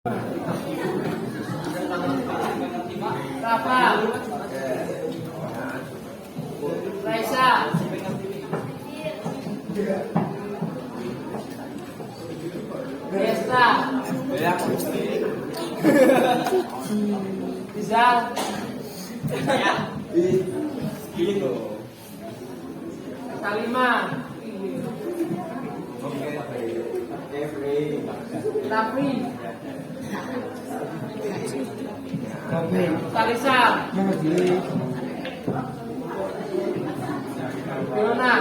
Rafa, Raisa, Desta, Rizal, Kalima, Raffi, Talisa, Fiona,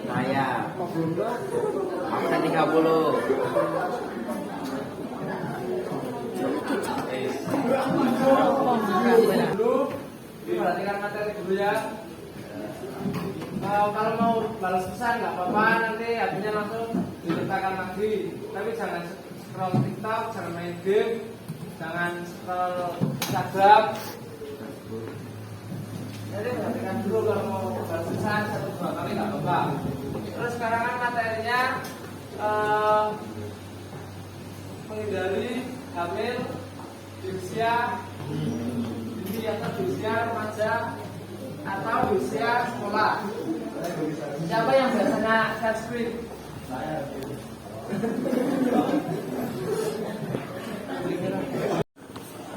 Saya makan 30. Perhatikan materi dulu ya. Kalau mau balas pesan nggak apa-apa, nanti habisnya langsung diletakkan lagi. Tapi jangan scroll TikTok, jangan main game, jangan scroll Instagram. Jadi perhatikan dulu kalau mau balas pesan 1-2 kali nggak apa-apa. Terus sekarang kan materinya menghindari hamil di usia dini atau di usia remaja atau di usia sekolah. Siapa yang biasanya share screen? Saya.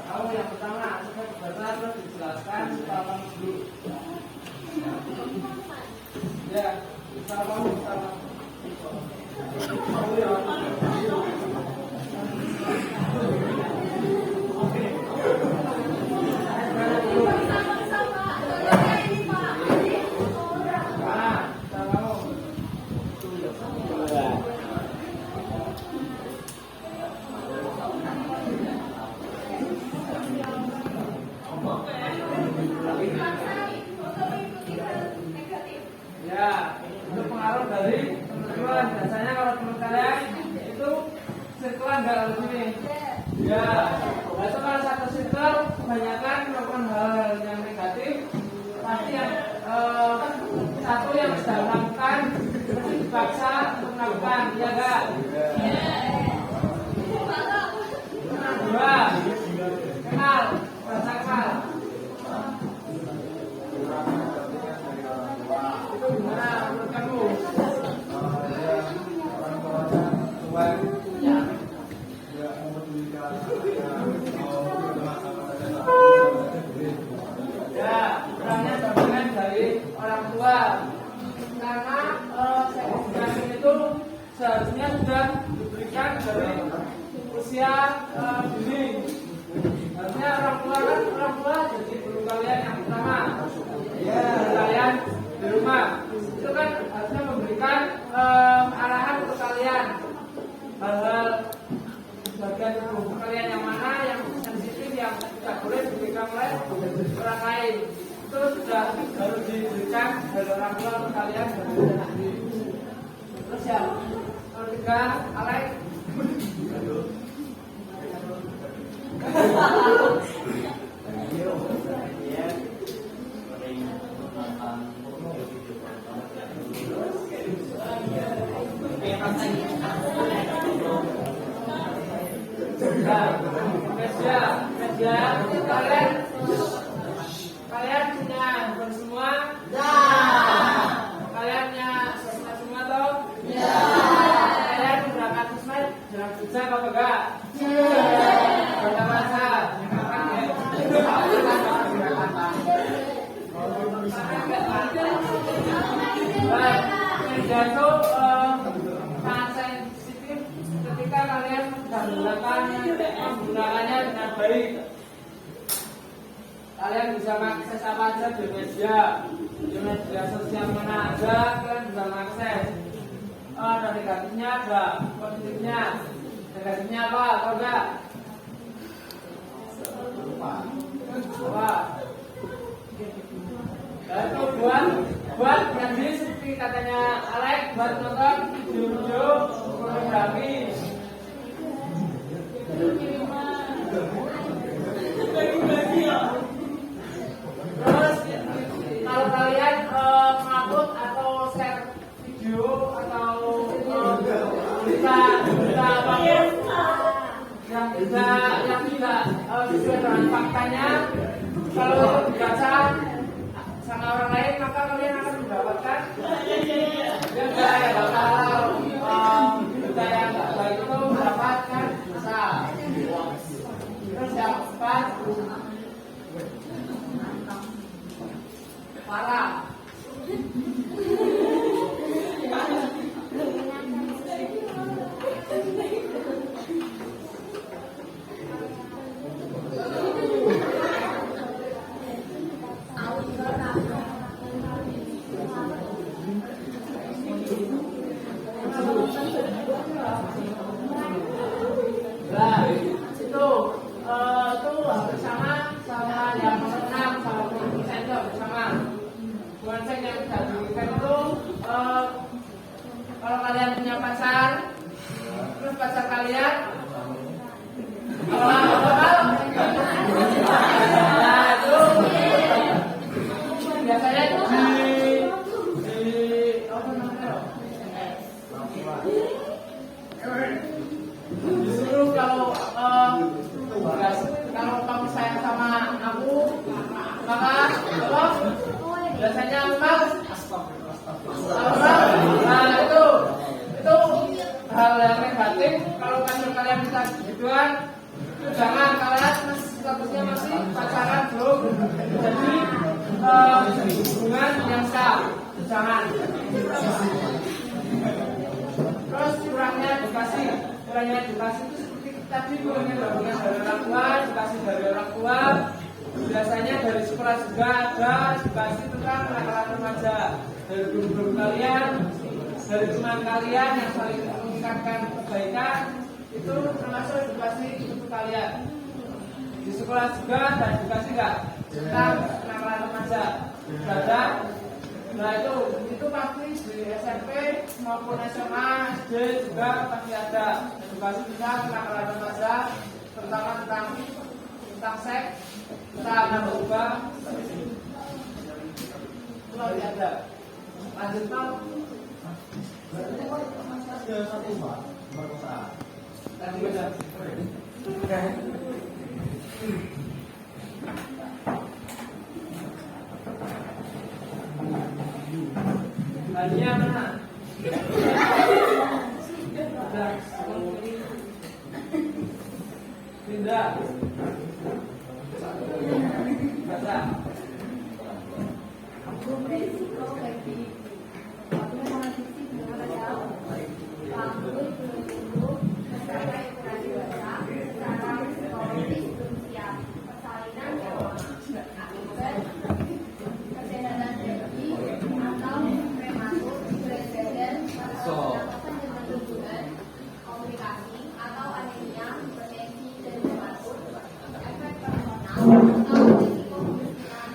Kalau yang pertama, saya berbaca terus dijelaskan secara dulu. Ya, sama. Ya, itu pengaruh dari teman-teman. Biasanya kalau teman kalian itu circle nggak harus ini. Ya, biasa kalau satu circle kebanyakan melakukan hal yang negatif, pasti yang satu yang sudah melakukan pasti dipaksa untuk melakukan, ya enggak? Dua, kenal, rasa kenal. Itu gimana menurut kamu? Ya, perannya bagian dari orang tua. Karena sertifikasi itu seharusnya sudah diberikan dari usia dini. Harusnya orang tua jadi guru kalian yang pertama. Ya, kalian di rumah itu kan harusnya memberikan arahan untuk kalian hal-hal bagian tubuh kalian yang mana yang sensitif yang tidak boleh diberikan oleh orang lain. Itu sudah harus diberikan dari orang tua untuk kalian sendiri. Terus ya, kalau tiga, Alex. Kalian punya handphone semua? Ya. Kalian punya sosmed semua toh? Ya. Kalian berangkat sosmed jalan bijak apa enggak? Ya. Baca bahasa. Media itu sangat sensitif ketika kalian menggunakannya dengan baik. Kalian bisa mengakses apa aja di media sosial mana aja kalian bisa mengakses. Ada negatifnya, ada positifnya. Negatifnya apa? Tahu nggak? Apa? Itu buat jadi seperti katanya Alex, buat nonton video-video pornografi. Terus kalau kalian mengupload atau share video atau berita apapun yang tidak sesuai dengan faktanya, kalau itu dibaca sama orang lain, maka kalian akan mendapatkan yang bakal berita yang tidak baik itu mendapatkan dosa. Terus yang keempat, parah. Nah, itu hampir sama yang nomor 6 sama pengisian itu hampir sama. Konsep yang tidak diberikan itu kalau kalian punya pacar, terus pacar kalian nah itu biasanya itu apa namanya? Disuruh kalau kamu sayang sama aku, maka biasanya nah itu hal yang negatif. Kalau pacar kalian bisa gituan, itu jangan, kalian statusnya masih pacaran, belum jadi hubungan yang sah, jangan. Terus kurangnya edukasi itu seperti tadi, kurangnya gabungan dari orang tua, edukasi dari orang tua. Biasanya dari sekolah juga ada edukasi tentang kenakalan remaja, dari guru-guru kalian, dari teman kalian yang saling mengingatkan kebaikan, itu termasuk edukasi untuk kalian. Di sekolah juga ada edukasi nggak tentang kenakalan remaja? Ada. Nah itu pasti di SMP maupun SMA, SD juga pasti ada edukasi tentang kenakalan remaja, terutama tentang seks, tentang narkoba. Itu pasti ada. Lanjut Pak. Tadi udah. Hanya mana? Pindah. Baca. Beresiko bagi organisasi pengajar, panggul pelindung, peserta ukuran dewasa, secara psikologis belum siap, persalinan yang akibat kesehatan tinggi atau prematur, presiden, pendampingan dengan hubungan komunikasi atau anemia, hipertensi dan prematur, efek personal atau risiko kemiskinan.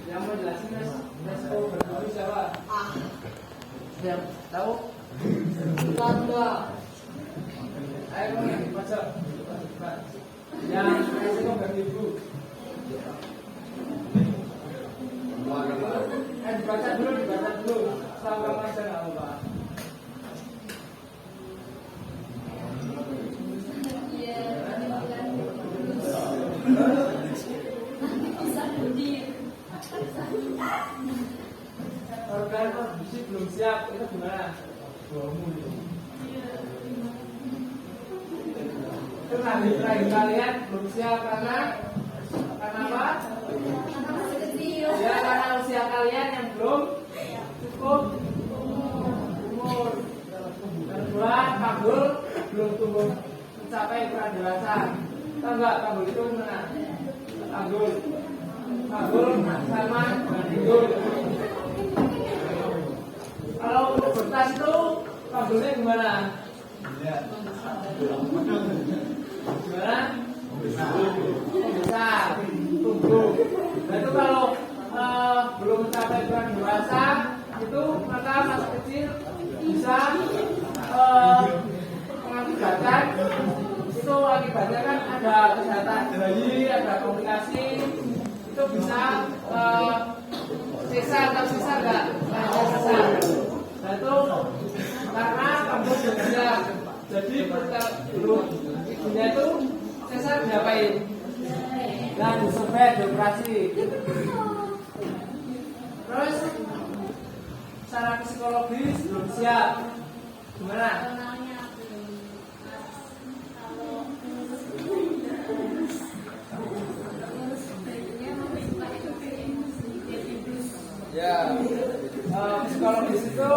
Yang mau jelasin Mas berdua siapa? Yang tahu? Landa. Ayo yang dibaca. Yang resiko bagi ibu. Dibaca dulu. Sama aja nggak apa-apa. Organ produksi belum siap, itu gimana? Itu rahim kalian belum siap karena apa? Ya karena usia kalian yang belum cukup umur. Kedua, panggul belum tumbuh mencapai ukuran dewasa. Tahu nggak panggul itu gimana? Panggul sama panggul. Kalau untuk bertas itu panggulnya gimana? Gimana? Besar, tumbuh. Nah itu kalau belum mencapai ukuran dewasa, itu maka masih kecil bisa mengakibatkan itu akibatnya kan ada kesehatan bayi, ada komplikasi, itu bisa sisa atau sisa enggak ada sisa. Nah itu karena kamu bekerja, jadi perut ibunya itu sisa diapain? Dan disobek, dioperasi. Terus secara psikologis belum siap. Gimana? Ya, psikologis itu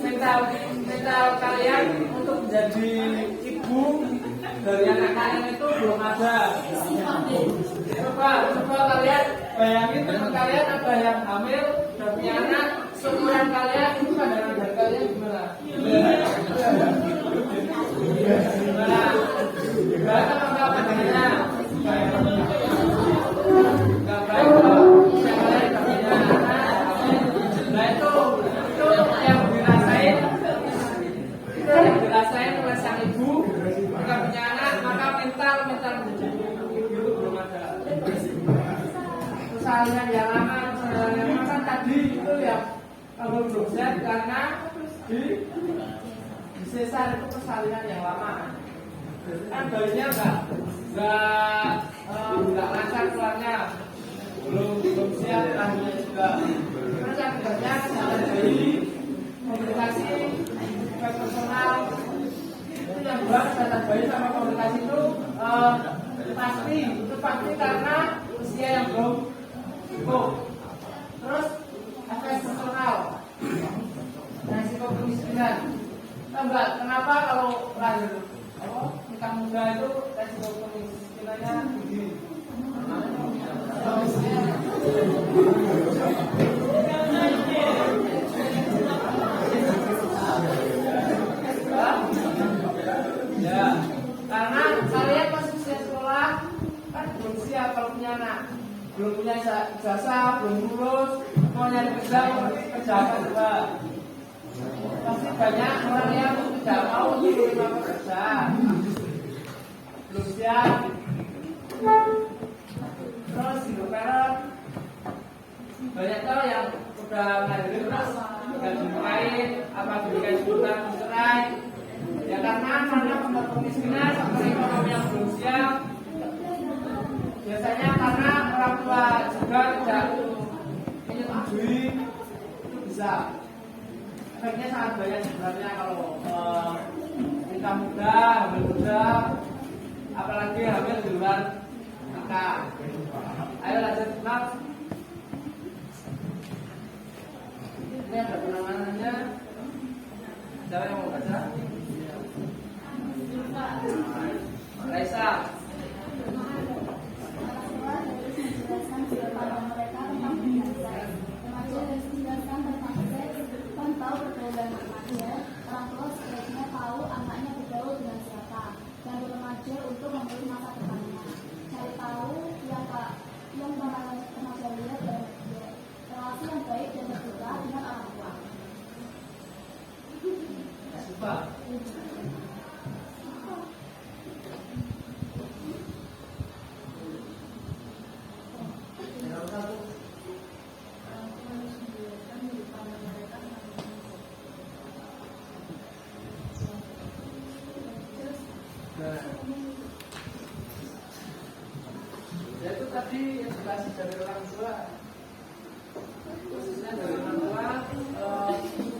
mental kalian untuk menjadi ibu dari anak kalian itu belum ada. Coba kalian bayangin teman kalian ada yang hamil dan punya anak, seumuran kalian itu pandangan dari kalian gimana? Gimana apa pandangannya? Gak baik kalau kalian punya anak hamil. Nah itu yang dirasain oleh sang ibu ketika punya anak, maka mental menjadi ibu belum ada. Persalinan yang lama kan tadi itu ya kalau belum sehat karena di sesar itu persalinan yang lama. Kan bayinya nggak lancar keluarnya, belum siap lahirnya juga. Terus akibatnya kesalahan bayi, komunikasi, personal itu yang buat kesehatan bayi sama komunikasi itu pasti karena usia yang belum cukup. Terus efek personal, resiko kemiskinan. Enggak, kenapa kalau lahir nikah muda itu resiko kemiskinannya tinggi? Ya, karena kalian masih usia sekolah kan belum siap kalau punya anak, belum punya ijazah, belum lulus, mau nyari kerja apa juga. Pasti banyak orang yang tidak mau menerima pekerja, belum siap. Terus single parent, banyak tuh yang udah ngelahirin terus nggak dinikahin, apa dinikahin sebentar cerai. Ya karena faktor kemiskinan, faktor ekonomi yang belum siap. Biasanya karena orang tua juga tidak menyetujui, itu bisa. Efeknya sangat banyak sebenarnya kalau nikah muda, hamil muda, apalagi hamil di luar nikah. Ayo lanjut, Mak. Ini ada penanganannya. Siapa yang mau baca? Raisa. Tahu pergaulan remaja, orang tua sebaiknya tahu anaknya bergaul dengan siapa dan remaja untuk memilih masa depannya. Cari tahu yang remaja lihat dan relasi yang baik dan terbuka dengan orang tua. Sumpah. Ya itu tadi edukasi dari orang tua, khususnya dari orang tua,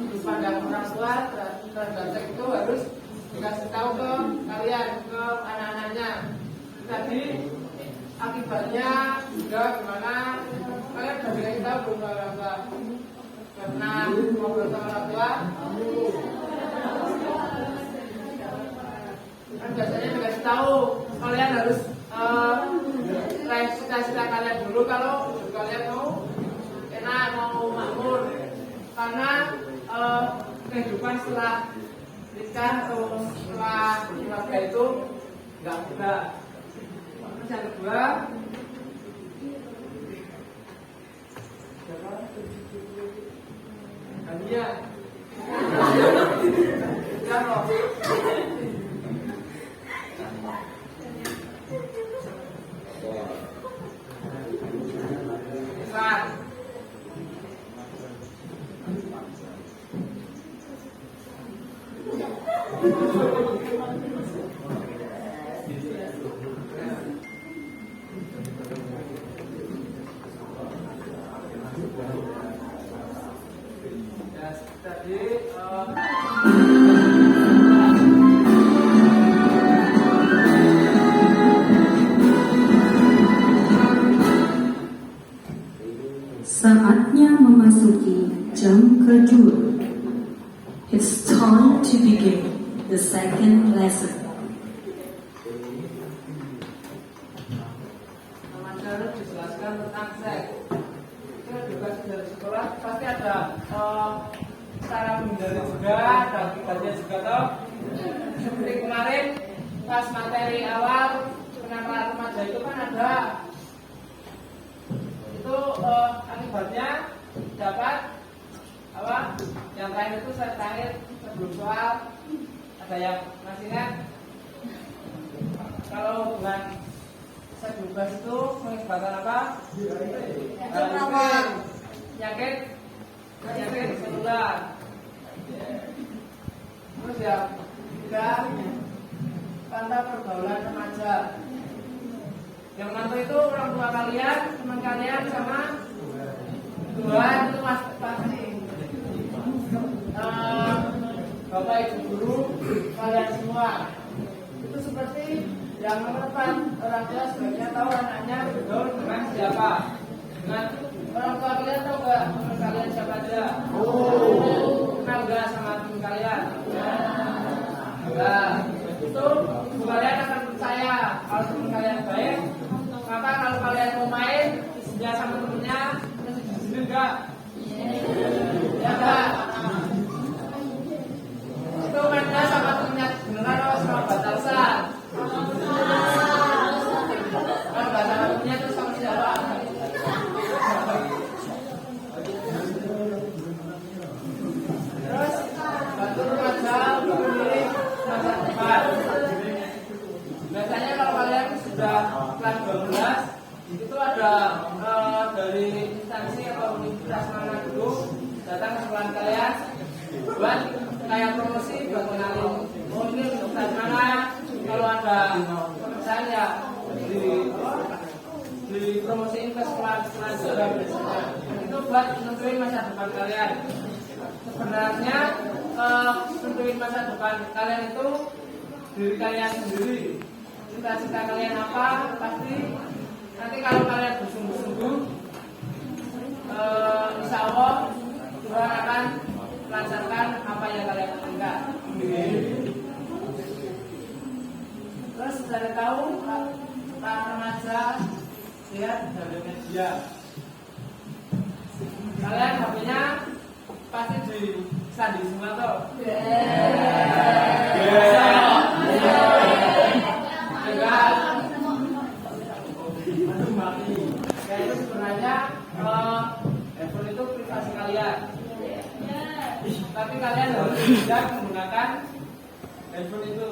dipandang orang tua terhadap seks itu harus dikasih tahu ke kalian, ke anak-anaknya. Tadi akibatnya juga gimana? Kalian udah dikasih tahu belum orang tua? Karena ngobrol sama orang tua, kan biasanya dikasih tahu kalian harus cita-cita kalian dulu kalau kalian mau enak, mau makmur. Karena kehidupan setelah nikah atau setelah keluarga itu nggak mudah. Terus yang kedua, Kania. second lesson. Remaja dijelaskan tentang seks. Itu juga dari sekolah pasti ada cara menghindari juga dan kibatnya juga toh. Seperti kemarin pas materi awal penangkalan remaja itu kan ada itu akibatnya dapat apa? Yang terakhir itu saya terakhir sebelum soal ada yang masih ingat? Kalau bukan saya bebas itu mengakibatkan apa? Penyakit selular. Terus yang ketiga, tanda pergaulan remaja. Yang mantu itu orang tua kalian, teman kalian sama Tuhan itu pasti Bapak Ibu guru kalian semua. Itu seperti yang nomor 4, orang tua sebaiknya tahu anaknya bergaul dengan siapa. Dengan orang tua kalian tahu gak teman kalian siapa aja? Kenal gak sama teman kalian? Nah, itu ibu kalian akan percaya kalau teman kalian baik. Maka kalau kalian mau main, isinya sama temennya, terus izinin gak? Ya gak? Itu mainnya sama temennya beneran atau sama batasan? Kalau gak sama temennya itu sama siapa? Terus bantu remaja untuk memilih masa depan. Biasanya kalau kalian sudah kelas 12 itu ada dari instansi atau universitas mana dulu datang ke sekolah kalian buat kayak promosi buat kenalin oh ini universitas mana, kalau ada pekerjaan ya dipromosiin ke sekolah juga biasanya. Itu buat nentuin masa depan kalian. Sebenarnya nentuin masa depan kalian itu diri kalian sendiri. Cita-cita kalian apa pasti nanti kalau kalian bersungguh-sungguh insya Allah Tuhan akan melancarkan apa yang kalian inginkan. Terus dari tahu para remaja lihat dari media kalian HP-nya pasti di sandi semua tuh. Kayak itu sebenarnya handphone itu privasi kalian. Tapi kalian harus bijak menggunakan handphone itu.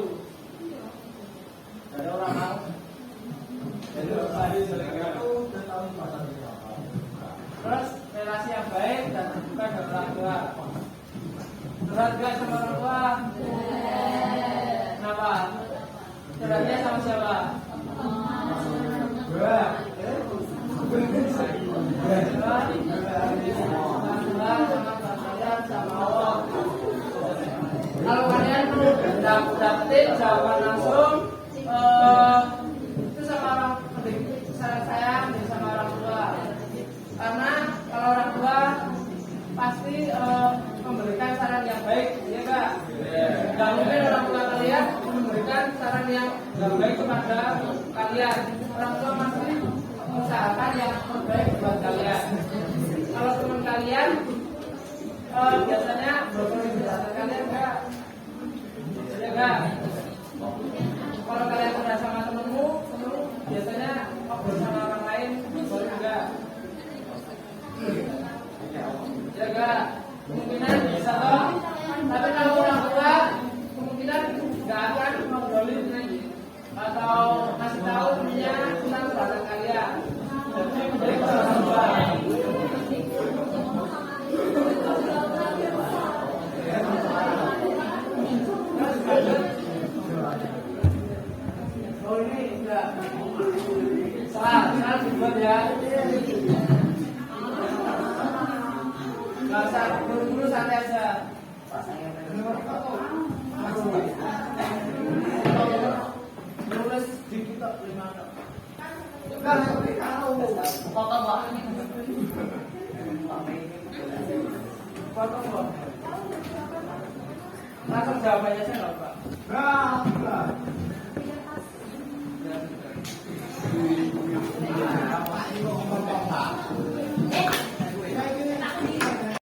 Ada orang mau. Terus relasi yang baik dan terbuka dengan orang tua. Curhat gak sama orang tua? Kenapa? Curhatnya sama siapa? Kalau kalian dapetin jawaban langsung itu sama orang saran saya sama orang tua, karena kalau orang tua pasti memberikan saran yang baik, ya kak. Dan mungkin orang tua kalian memberikan saran yang baik kepada kalian. Orang tua pasti mengusahakan yang terbaik buat kalian. Kalau teman kalian biasanya berkomunikasi dengan kalian enggak? Ya enggak? Kalau kalian udah sama temenmu biasanya ngobrol sama orang lain boleh enggak? Ya enggak? Kemungkinan bisa toh. Tapi kalau orang tua kemungkinan enggak akan ngobrolin lagi atau kasih tahu temennya tentang perasaan kalian. Jadi menjadi perasaan tua. Oh ini enggak salah dibuat ya. Enggak usah buru-buru, santai aja. Nulis dikit kok 5. Enggak ngerti tahu. Foto kok. Foto kok. Langsung jawabannya saya nggak Pak. Nah,